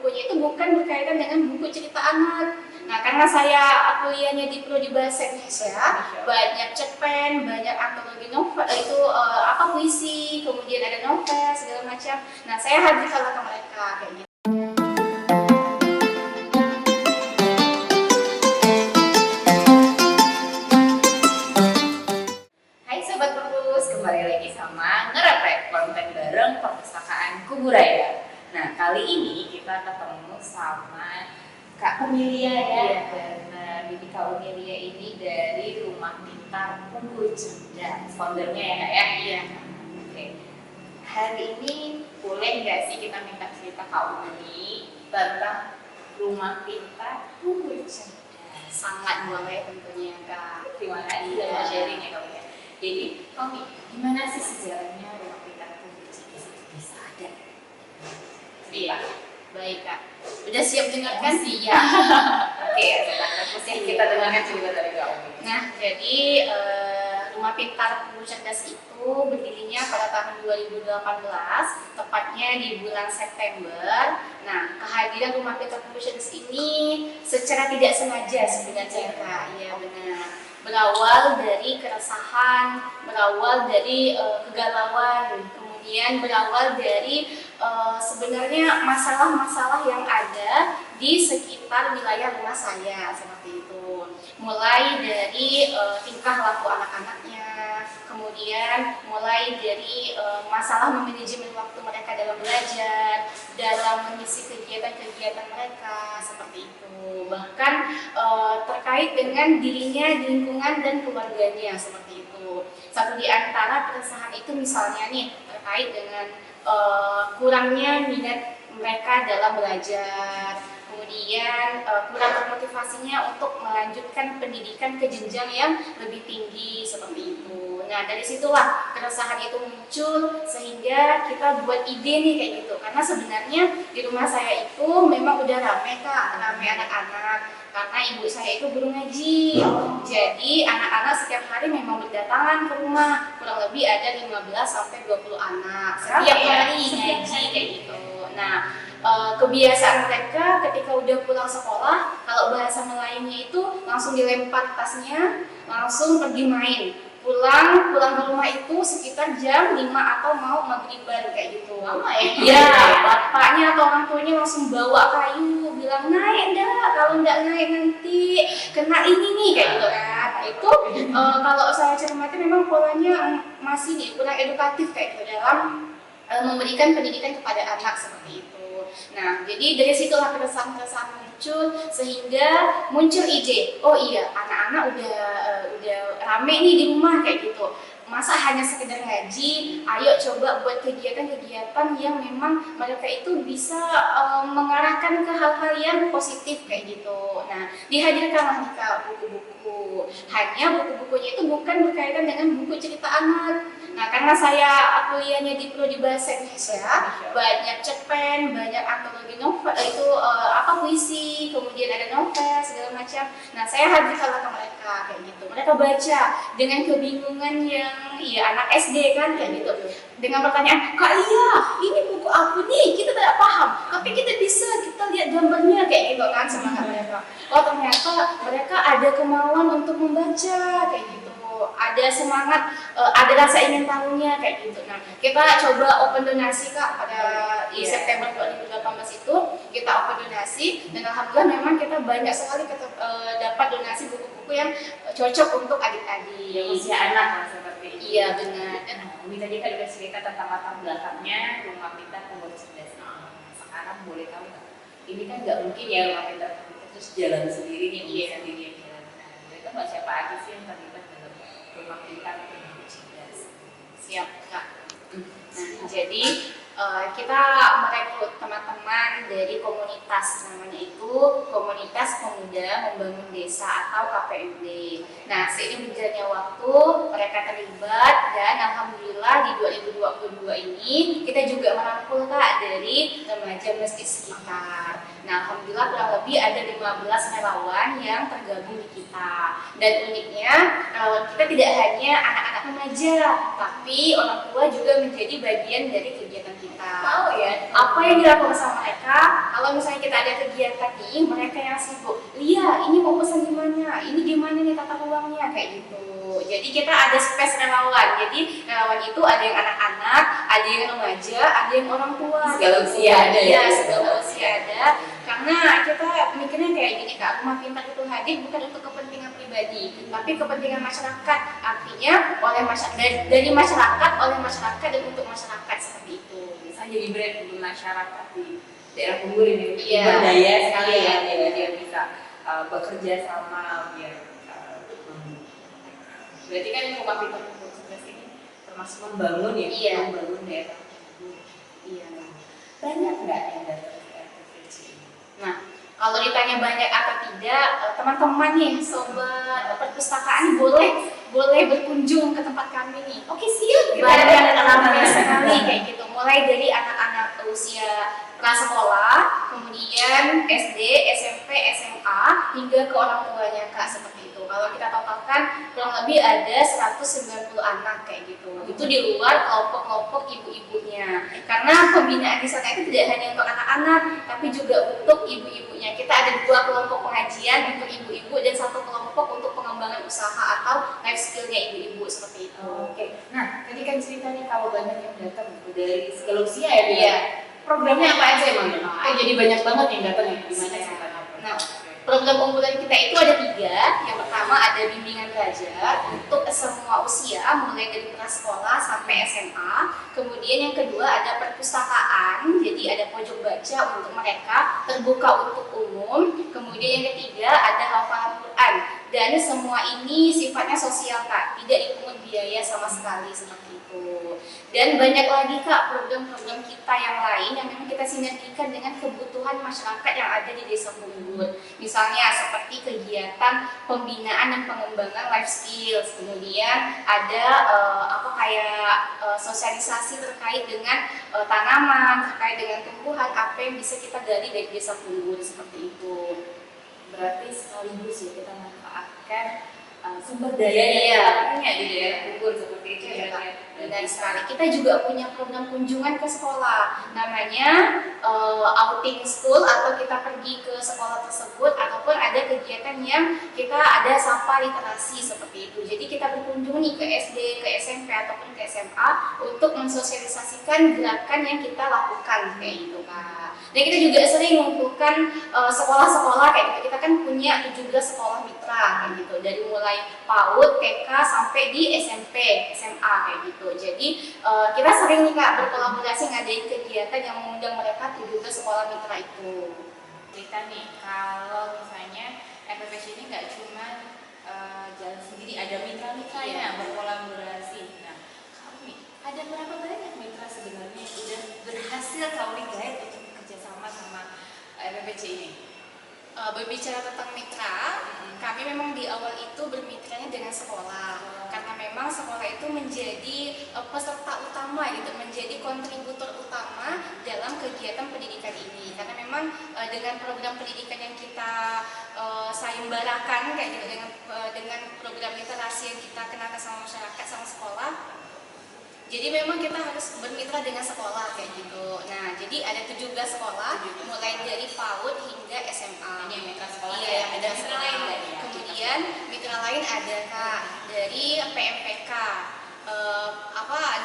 buku-bukunya itu bukan berkaitan dengan buku cerita anak. Nah, karena saya kuliahnya di Prodi Bahasa Indonesia, banyak cerpen, banyak antologi novel, itu puisi, kemudian ada novel segala macam. Nah, saya hadirkanlah ke mereka kayak gitu. Hai Sobat Perpus, kembali lagi sama Ngerepek konten bareng Perpustakaan Kuburaya. Nah, kali ini kita ketemu sama Kak Umilia ya. Benar, jadi Kak Umilia ini dari Rumah Pintar Unggul Cerdas, foundernya ya Kak ya? Iya. Oke. Hari ini boleh nggak sih kita minta cerita Kak Umi tentang Rumah Pintar Unggul Cerdas? Sangat boleh tentunya Kak. Terima kasih sudah sharing ya Kak Umi. Jadi, Kak Umi, gimana sih sejarahnya Rumah Pintar Unggul Cerdas bisa ada? Iya, baik Kak. Udah siap dengarkan? Iya. Oke, kita dengarkan cerita dari Kak Umi. Nah, jadi Rumah Pintar Unggul Cerdas itu berdirinya pada tahun 2018, tepatnya di bulan September. Nah, kehadiran Rumah Pintar Unggul Cerdas ini secara tidak sengaja sebenarnya Kak. Iya benar. Berawal dari keresahan, berawal dari kegalauan, kemudian berawal dari sebenarnya masalah-masalah yang ada di sekitar wilayah rumah saya seperti itu. Mulai dari tingkah laku anak-anaknya, kemudian mulai dari masalah manajemen waktu mereka dalam belajar, dalam mengisi kegiatan-kegiatan mereka seperti itu. Bahkan terkait dengan dirinya, lingkungan dan keluarganya seperti itu. Satu di antara keresahan itu misalnya nih terkait dengan kurangnya minat mereka dalam belajar, kemudian kurang termotivasinya untuk melanjutkan pendidikan ke jenjang yang lebih tinggi seperti itu. Nah, dari situlah keresahan itu muncul sehingga kita buat ide nih kayak gitu. Karena sebenarnya di rumah saya itu memang udah rame Kak, rame anak-anak. Karena ibu saya itu guru ngaji. Jadi anak-anak setiap hari memang berdatangan ke rumah. Kurang lebih ada 15 sampai 20 anak setiap hari ngaji kayak gitu. Nah, kebiasaan mereka ketika udah pulang sekolah, kalau bahasa Melayunya itu langsung dilempar tasnya, langsung pergi main. Pulang ke rumah itu sekitar jam 5 atau mau maghriban kayak gitu. Lama ya? Iya, bapaknya atau orang tuanya langsung bawa kayu, bilang naik dah, kalau nggak naik nanti kena ini nih kayak gitu kan. Itu kalau saya cermati memang polanya masih nih kurang edukatif kayak gitu dalam memberikan pendidikan kepada anak seperti itu. Nah, jadi dari situlah keresahan-keresahan muncul sehingga muncul ide. Oh iya, anak-anak udah rame nih di rumah kayak gitu. Masa hanya sekedar ngaji, ayo coba buat kegiatan-kegiatan yang memang mereka itu bisa mengarahkan ke hal-hal yang positif kayak gitu. Nah, dihadirkanlah nih Kak buku-buku. Hanya buku-bukunya itu bukan berkaitan dengan buku cerita anak. Nah, karena saya kuliahnya di Prodi Bahasa Indonesia, banyak cerpen, banyak antologi novel, itu puisi, kemudian ada novel segala macam. Nah, saya hadirkanlah ke mereka kayak gitu. Mereka baca dengan kebingungan yang anak SD kan kayak gitu. Dengan pertanyaan, "Kak iya, ini buku apa nih? Kita tidak paham, tapi kita lihat gambarnya kayak gitu kan semangat mereka." Oh, ternyata mereka ada kemauan untuk membaca kayak gitu. Ada semangat, ada rasa ingin tahunya kayak gitu. Nah, kita coba open donasi Kak pada di September 2018 itu kita open donasi dan alhamdulillah memang kita banyak sekali dapat donasi buku-buku yang cocok untuk adik-adik. Usia anak seperti itu. Iya benar. Dan Umi tadi kan udah cerita tentang latar belakangnya Rumah Pintar Unggul Cerdas. Sekarang boleh tahu nggak? Ini kan nggak mungkin ya Rumah Pintar Unggul Cerdas terus jalan sendiri nih, sendiri yang jalan. Nah, itu nggak siapa aja sih yang terlibat dalam Rumah Pintar Unggul Cerdas. Siap Kak. Nah, jadi kita merekrut teman-teman dari komunitas, namanya itu Komunitas Pemuda Membangun Desa atau KPMD. Nah, seiring berjalannya waktu mereka terlibat dan alhamdulillah di 2022 ini kita juga merangkul Kak dari remaja masjid sekitar. Nah, alhamdulillah kurang lebih ada 15 relawan yang tergabung di kita. Dan uniknya kita tidak hanya anak-anak remaja, tapi orang tua juga menjadi bagian dari kegiatan kita. Tahu ya apa yang dilakukan sama mereka? kalau misalnya kita ada kegiatan nih, mereka yang sibuk, Lia, ini mau pesan di mana? Ini gimana nih tata ruangnya? Kayak gitu. Jadi kita ada space relawan. Jadi relawan itu ada yang anak-anak, ada yang remaja, ada yang orang tua. Segala usia ada ya? Iya, segala usia ada. Karena kita mikirnya kayak gini Kak, Rumah Pintar itu hadir bukan untuk kepentingan pribadi, tapi kepentingan masyarakat. Artinya dari masyarakat, oleh masyarakat dan untuk masyarakat seperti itu. Bisa jadi brand untuk masyarakat di daerah Bungur ini. Iya. Berdaya sekali ya, Iya. jadi dia bisa bekerja sama biar berarti kan Rumah Pintar Bungur 11 ini termasuk membangun ya, Iya. membangun daerah Bungur. Iya. Banyak nggak yang datang ke RPPC ini? Nah, kalau ditanya banyak atau tidak, teman-teman nih, sobat perpustakaan boleh berkunjung ke tempat kami nih. Oke, siap. Banyak ramai sekali kayak gitu. Mulai dari anak-anak usia prasekolah, kemudian SD, SMP, SMA, hingga ke orang tuanya Kak seperti itu. Kalau kita totalkan kurang lebih ada 190 anak kayak gitu. Itu di luar kelompok-kelompok ibu-ibunya. Karena pembinaan di sana itu tidak hanya untuk anak-anak, tapi juga untuk ibu-ibunya. Kita ada 2 kelompok pengajian untuk ibu-ibu dan 1 kelompok untuk pengembangan usaha atau life skill-nya ibu-ibu seperti itu. Oke. Nah, tadi kan ceritanya kalau banyak yang datang dari segala usia ya, Bia? Iya. Programnya apa aja emang? Oh, jadi banyak banget yang datang ya? Gimana ceritanya? Nah, program unggulan kita itu ada 3. Yang pertama ada bimbingan belajar untuk semua usia, mulai dari prasekolah sampai SMA. Kemudian yang kedua ada perpustakaan, jadi ada pojok baca untuk mereka, terbuka untuk umum. Kemudian yang ketiga ada hafalan Quran. Dan semua ini sifatnya sosial Kak, tidak dipungut biaya sama sekali seperti itu. Dan banyak lagi Kak program-program kita yang lain yang memang kita sinergikan dengan kebutuhan masyarakat yang ada di Desa Bungur. Misalnya seperti kegiatan pembinaan dan pengembangan life skills. Kemudian ada sosialisasi terkait dengan tanaman, terkait dengan tumbuhan, apa yang bisa kita gali dari Desa Bungur seperti itu. Berarti sekaligus ya kita manfaatkan sumber daya yang Iya. kita punya di daerah Bungur seperti itu Iya, ya. Kak. Dan Benar sekali. Kita juga punya program kunjungan ke sekolah, namanya outing school, atau kita pergi ke sekolah tersebut, ataupun ada kegiatan yang kita ada sapa literasi seperti itu. Jadi kita berkunjung nih ke SD, ke SMP ataupun ke SMA untuk mensosialisasikan gerakan yang kita lakukan kayak gitu Kak. Dan kita juga sering mengumpulkan sekolah-sekolah kayak gitu. Kita kan punya 17 sekolah mitra kayak gitu, dari mulai PAUD, TK sampai di SMP, SMA kayak gitu. Jadi kita sering nih Kak berkolaborasi ngadain kegiatan yang mengundang mereka 17 sekolah mitra itu. cerita nih, kalau misalnya RPPC ini nggak cuma jalan sendiri, ada mitra-mitranya Iya. berkolaborasi. Nah, kamu nih, ada berapa banyak mitra sebenarnya yang udah berhasil kamu guide untuk bekerja sama RPPC ini? Berbicara tentang mitra, kami memang di awal itu bermitranya dengan sekolah, karena memang sekolah itu menjadi peserta utama gitu, menjadi kontributor utama dalam kegiatan pendidikan ini. Karena memang dengan program pendidikan yang kita sayembarakan kayak gitu, dengan program literasi yang kita kenalkan sama masyarakat, sama sekolah. Jadi memang kita harus bermitra dengan sekolah kayak gitu. Nah, jadi ada 17 sekolah, mulai dari PAUD hingga SMA. Ini yang mitra sekolah Iya, ya? yang Ada mitra mitra sekolah. lain nggak ya? Kemudian mitra lain ada Kak dari PMPK,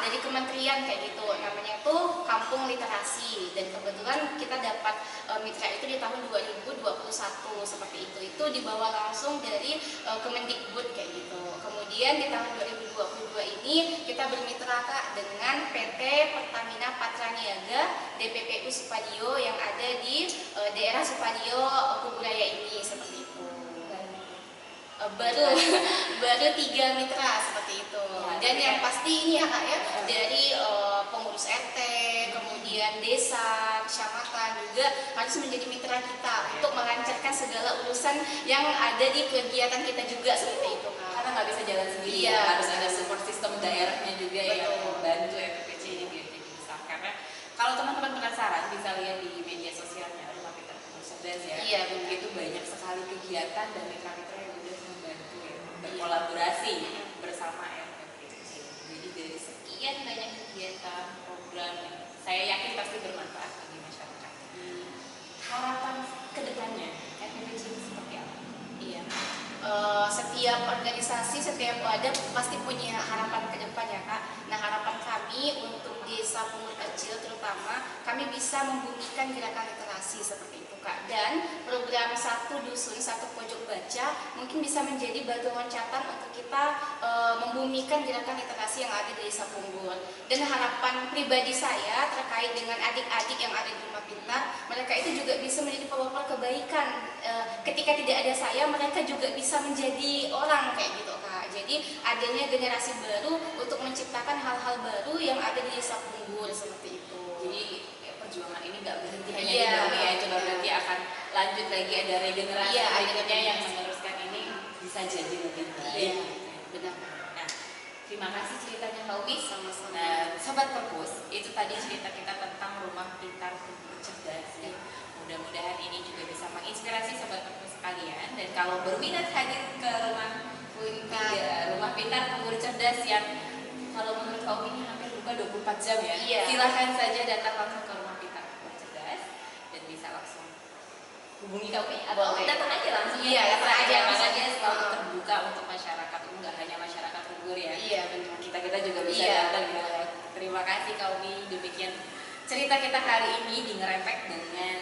dari kementerian kayak gitu. Namanya tuh Kampung Literasi. Dan kebetulan kita dapat mitra itu di tahun 2021 seperti itu. Itu dibawa langsung dari Kemendikbud kayak gitu. Kemudian di tahun 2022 ini kita bermitra Kak dengan PT Pertamina Patraniaga DPPU Supadio yang ada di daerah Supadio Kuburaya ini seperti itu. Baru 3 mitra seperti itu. Dan yang pasti ini ya Kak ya, dari pengurus RT, kemudian desa, kecamatan juga harus menjadi mitra kita untuk melancarkan segala urusan yang ada di kegiatan kita juga seperti itu Kak. Karena nggak bisa jalan sendiri, Iya, harus ada support system daerahnya juga yang Betul. membantu RPPC ini biar jadi besar. Karena kalau teman-teman penasaran bisa lihat di media sosialnya Rumah Pintar Bungur 11 ya. Iya, benar. Itu banyak sekali kegiatan dan mitra-mitra yang udah membantu ya, berkolaborasi bersama RPPC. Jadi dari sekian banyak kegiatan program yang saya yakin pasti bermanfaat bagi masyarakat. setiap organisasi, setiap wadah pasti punya harapan ke depan ya Kak. Nah harapan kami untuk desa Pungur Kecil terutama, kami bisa membumikan gerakan literasi seperti itu Kak. Dan program Satu Dusun Satu Pojok Baca mungkin bisa menjadi batu loncatan untuk kita membumikan gerakan literasi yang ada di desa Pungur. Dan harapan pribadi saya terkait dengan adik-adik yang ada di Rumah Pintar, mereka itu juga bisa menjadi pelopor kebaikan. Ketika tidak ada saya, mereka juga bisa menjadi orang kayak gitu Kak. Jadi adanya generasi baru untuk menciptakan hal-hal baru yang ada di desa Pungur seperti itu. Jadi ya, perjuangan ini nggak berhenti hanya Iya. di Bali ya, coba berarti akan lanjut lagi, ada regenerasi Iya, ada berikutnya yang regenerasi. meneruskan ini bisa jadi lebih baik. Iya, benar. Nah, terima kasih ceritanya Kak Umi. Sama-sama. Nah, Sobat Perpus, itu tadi cerita kita tentang Rumah Pintar Tumbuh Cerdas ya. Mudah-mudahan ini juga bisa menginspirasi Sobat Perpus sekalian. Dan kalau berminat hadir ke Rumah Pintar Tumbuh Cerdas yang kalau menurut Kak Umi ini hampir buka 24 jam ya. Iya. Silahkan saja datang langsung ke Rumah Pintar Tumbuh Cerdas dan bisa langsung hubungi Kak Umi atau Boleh. datang aja langsung. Iya, datang aja. Karena dia selalu terbuka untuk masyarakat umum, nggak hanya masyarakat Pungur ya. Iya, benar. Kita juga bisa Iya. datang ya. Terima kasih Kak Umi. Demikian cerita kita hari ini di Ngerempek dengan